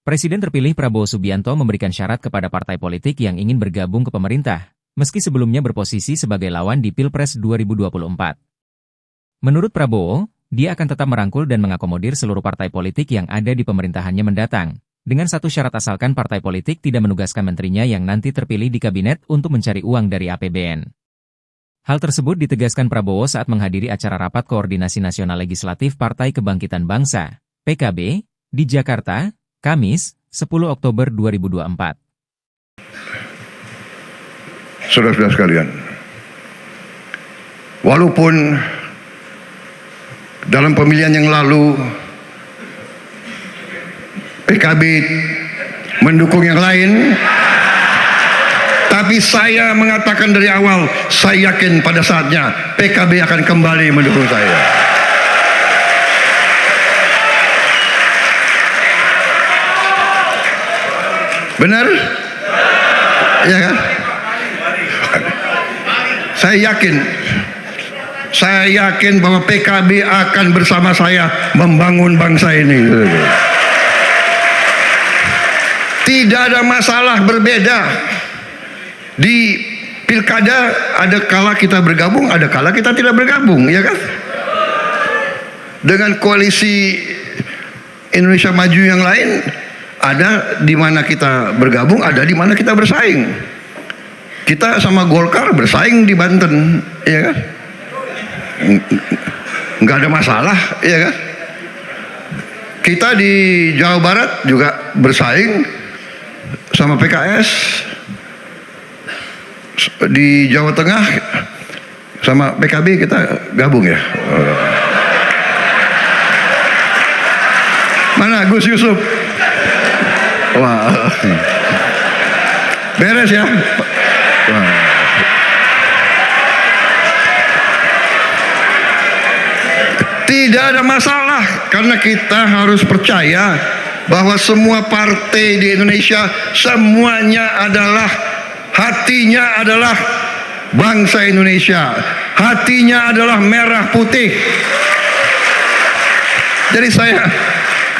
Presiden terpilih Prabowo Subianto memberikan syarat kepada partai politik yang ingin bergabung ke pemerintah, meski sebelumnya berposisi sebagai lawan di Pilpres 2024. Menurut Prabowo, dia akan tetap merangkul dan mengakomodir seluruh partai politik yang ada di pemerintahannya mendatang, dengan satu syarat asalkan partai politik tidak menugaskan menterinya yang nanti terpilih di kabinet untuk mencari uang dari APBN. Hal tersebut ditegaskan Prabowo saat menghadiri acara Rapat Koordinasi Nasional Legislatif Partai Kebangkitan Bangsa, PKB, di Jakarta, Kamis, 10 Oktober 2024. Saudara-saudara sekalian, walaupun dalam pemilihan yang lalu PKB mendukung yang lain, tapi saya mengatakan dari awal, saya yakin pada saatnya PKB akan kembali mendukung saya. Benar? Ya kan? Saya yakin bahwa PKB akan bersama saya membangun bangsa ini. Tidak ada masalah berbeda. Di pilkada ada kala kita bergabung, ada kala kita tidak bergabung, ya kan? Dengan koalisi Indonesia Maju yang lain, ada di mana kita bergabung, ada di mana kita bersaing. Kita sama Golkar bersaing di Banten, ya kan? Nggak ada masalah, ya kan? Kita di Jawa Barat juga bersaing sama PKS, di Jawa Tengah sama PKB kita gabung ya. Mana Gus Yusuf? Wah, beres ya. Wah. Tidak ada masalah karena kita harus percaya bahwa semua partai di Indonesia semuanya adalah hatinya adalah bangsa Indonesia, hatinya adalah merah putih. Jadi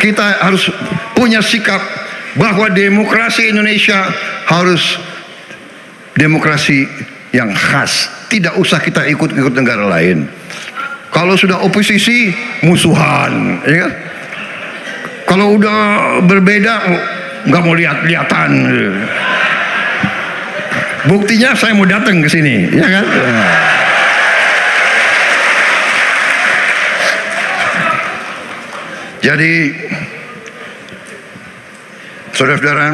kita harus punya sikap bahwa demokrasi Indonesia harus demokrasi yang khas. Tidak usah kita ikut-ikut negara lain. Kalau sudah oposisi, musuhan, ya kan? Kalau udah berbeda, nggak mau lihat-lihatan. Buktinya saya mau datang ke sini, ya kan? Jadi, saudara-saudara,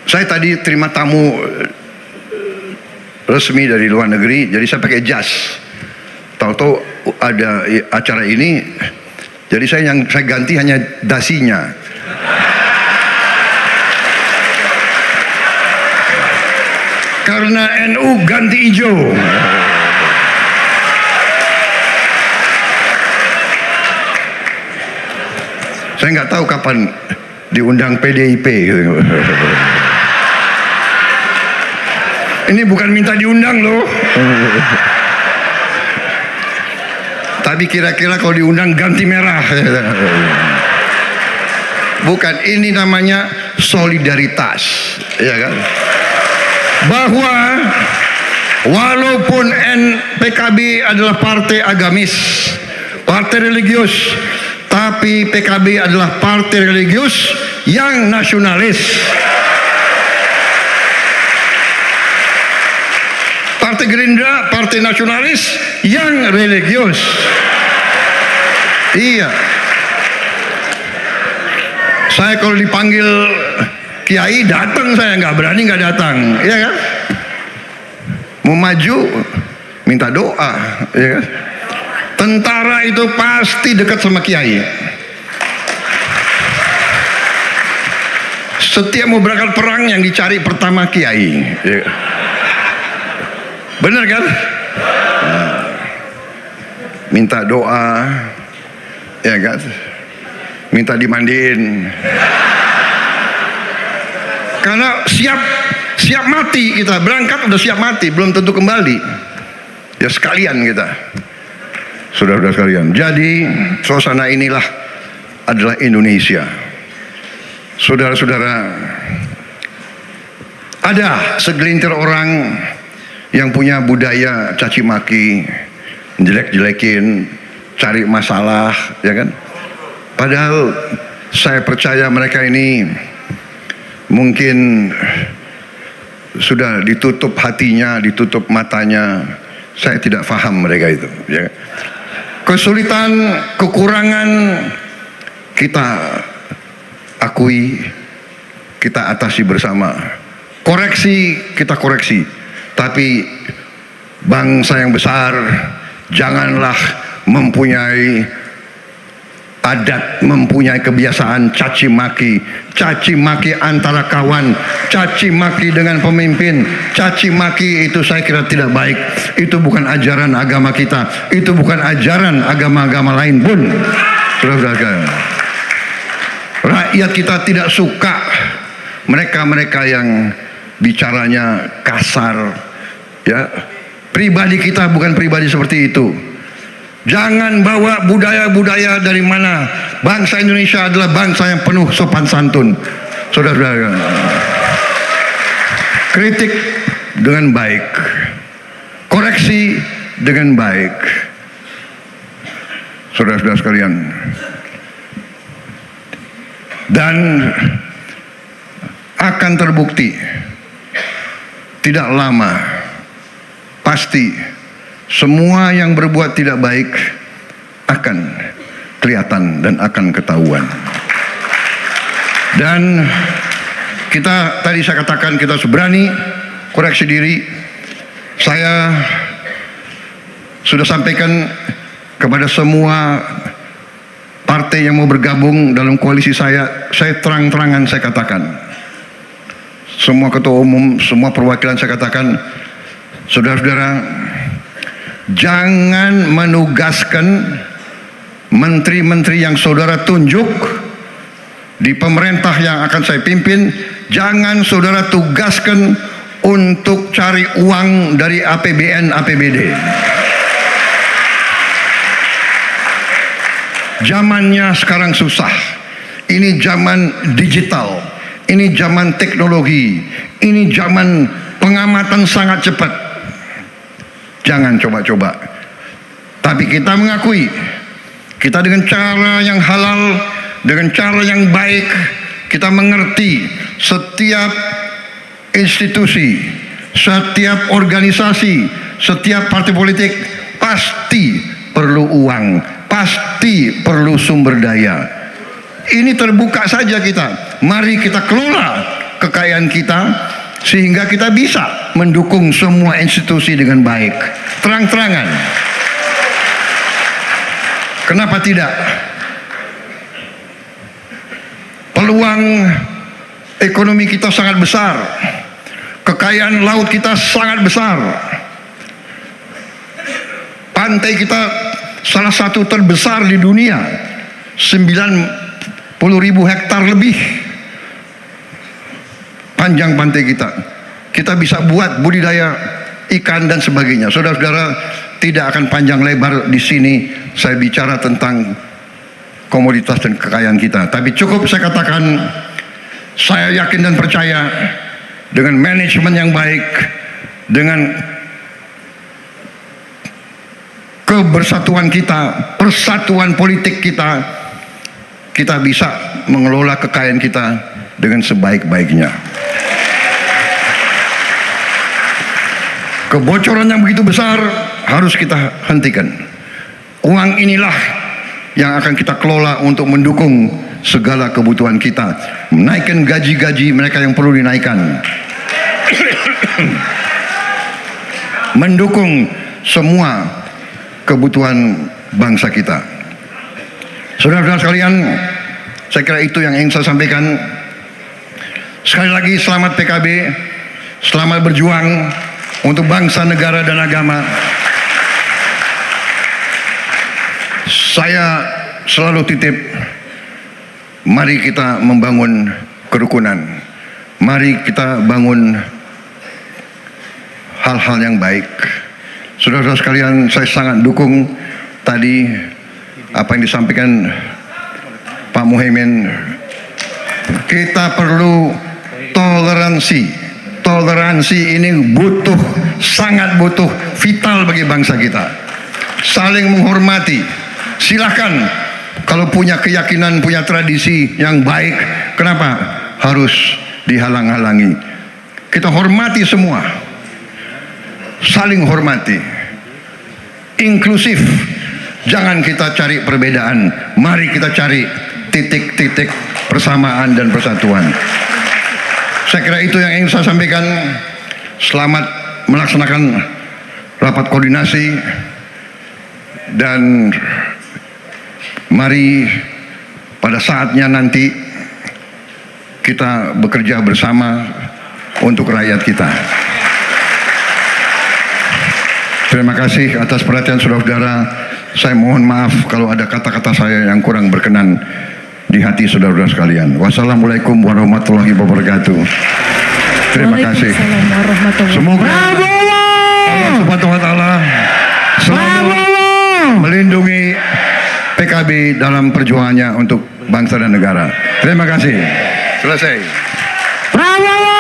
saya tadi terima tamu resmi dari luar negeri, jadi saya pakai jas. Tahu-tahu ada acara ini, jadi saya ganti hanya dasinya. Karena NU ganti hijau. Saya nggak tahu kapan diundang PDIP. Ini bukan minta diundang loh. Tapi kira-kira kalau diundang ganti merah. Bukan, ini namanya solidaritas, ya kan? Bahwa walaupun PKB adalah partai agamis, partai religius, tapi PKB adalah partai religius yang nasionalis. Partai Gerindra, partai nasionalis yang religius. Iya. Saya kalau dipanggil kiai datang, saya nggak berani nggak datang, ya kan? Mau maju minta doa, ya kan? Tentara itu pasti dekat sama kiai. Setiap mau berangkat perang yang dicari pertama kiai, ya kan? Benar kan? Nah, minta doa, ya kan? Minta dimandiin. Karena siap mati kita, berangkat udah siap mati, belum tentu kembali. Ya sekalian kita, saudara-saudara sekalian. Jadi suasana inilah adalah Indonesia. Saudara-saudara, ada segelintir orang yang punya budaya caci maki, jelek-jelekin, cari masalah, ya kan? Padahal saya percaya mereka ini mungkin sudah ditutup hatinya, ditutup matanya. Saya tidak paham mereka itu, ya. Kesulitan, kekurangan kita akui, kita atasi bersama. Koreksi, kita koreksi. Tapi bangsa yang besar janganlah mempunyai adat, mempunyai kebiasaan caci maki antara kawan, caci maki dengan pemimpin, caci maki itu saya kira tidak baik. Itu bukan ajaran agama kita, itu bukan ajaran agama-agama lain pun. Saudara-saudara, rakyat kita tidak suka mereka-mereka yang bicaranya kasar, ya. Pribadi kita bukan pribadi seperti itu. Jangan bawa budaya-budaya dari mana. Bangsa Indonesia adalah bangsa yang penuh sopan santun. Saudara-saudara, kritik dengan baik, koreksi dengan baik. Saudara-saudara sekalian, dan akan terbukti tidak lama, pasti semua yang berbuat tidak baik akan kelihatan dan akan ketahuan. Dan kita, tadi saya katakan, kita harus berani koreksi diri. Saya sudah sampaikan kepada semua partai yang mau bergabung dalam koalisi saya terang-terangan saya katakan. Semua ketua umum, semua perwakilan saya katakan, saudara-saudara, jangan menugaskan menteri-menteri yang saudara tunjuk di pemerintah yang akan saya pimpin, jangan saudara tugaskan untuk cari uang dari APBN, APBD. Zamannya sekarang susah. Ini zaman digital, ini zaman teknologi, ini zaman pengamatan sangat cepat. Jangan coba-coba. Tapi kita mengakui, kita dengan cara yang halal, dengan cara yang baik, kita mengerti setiap institusi, setiap organisasi, setiap partai politik pasti perlu uang, pasti perlu sumber daya. Ini terbuka saja kita. Mari kita kelola kekayaan kita sehingga kita bisa mendukung semua institusi dengan baik, terang-terangan. Kenapa tidak? Peluang ekonomi kita sangat besar, kekayaan laut kita sangat besar, pantai kita salah satu terbesar di dunia, 90.000 hektar lebih panjang pantai kita. Kita bisa buat budidaya ikan dan sebagainya. Saudara-saudara, tidak akan panjang lebar di sini saya bicara tentang komoditas dan kekayaan kita. Tapi cukup saya katakan, saya yakin dan percaya dengan manajemen yang baik, dengan kebersatuan kita, persatuan politik kita, kita bisa mengelola kekayaan kita dengan sebaik-baiknya. Kebocoran yang begitu besar harus kita hentikan. Uang inilah yang akan kita kelola untuk mendukung segala kebutuhan kita, menaikkan gaji-gaji mereka yang perlu dinaikkan, mendukung semua kebutuhan bangsa kita. Saudara-saudara sekalian, saya kira itu yang ingin saya sampaikan. Sekali lagi selamat PKB, selamat berjuang untuk bangsa, negara, dan agama. Saya selalu titip, mari kita membangun kerukunan, mari kita bangun hal-hal yang baik. Saudara-saudara sekalian, saya sangat dukung tadi apa yang disampaikan Pak Muhaimin, kita perlu toleransi. Toleransi ini sangat butuh, vital bagi bangsa kita. Saling menghormati. Silahkan kalau punya keyakinan, punya tradisi yang baik, kenapa harus dihalang-halangi? Kita hormati semua. Saling hormati. Inklusif. Jangan kita cari perbedaan. Mari kita cari titik-titik persamaan dan persatuan. Saya kira itu yang ingin saya sampaikan. Selamat melaksanakan rapat koordinasi dan mari pada saatnya nanti kita bekerja bersama untuk rakyat kita. Terima kasih atas perhatian saudara-saudara. Saya mohon maaf kalau ada kata-kata saya yang kurang berkenan di hati saudara-saudara sekalian. Wassalamualaikum warahmatullahi wabarakatuh. Terima kasih. Semoga Allah Subhanahu wa taala selalu melindungi PKB dalam perjuangannya untuk bangsa dan negara. Terima kasih. Selesai. Prabowo!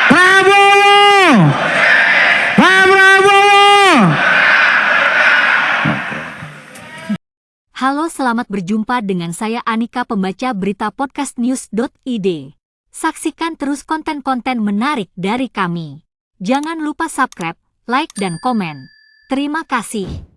Prabowo! Pak Prabowo! Halo, selamat berjumpa dengan saya Anika, pembaca berita podcastnews.id. Saksikan terus konten-konten menarik dari kami. Jangan lupa subscribe, like, dan komen. Terima kasih.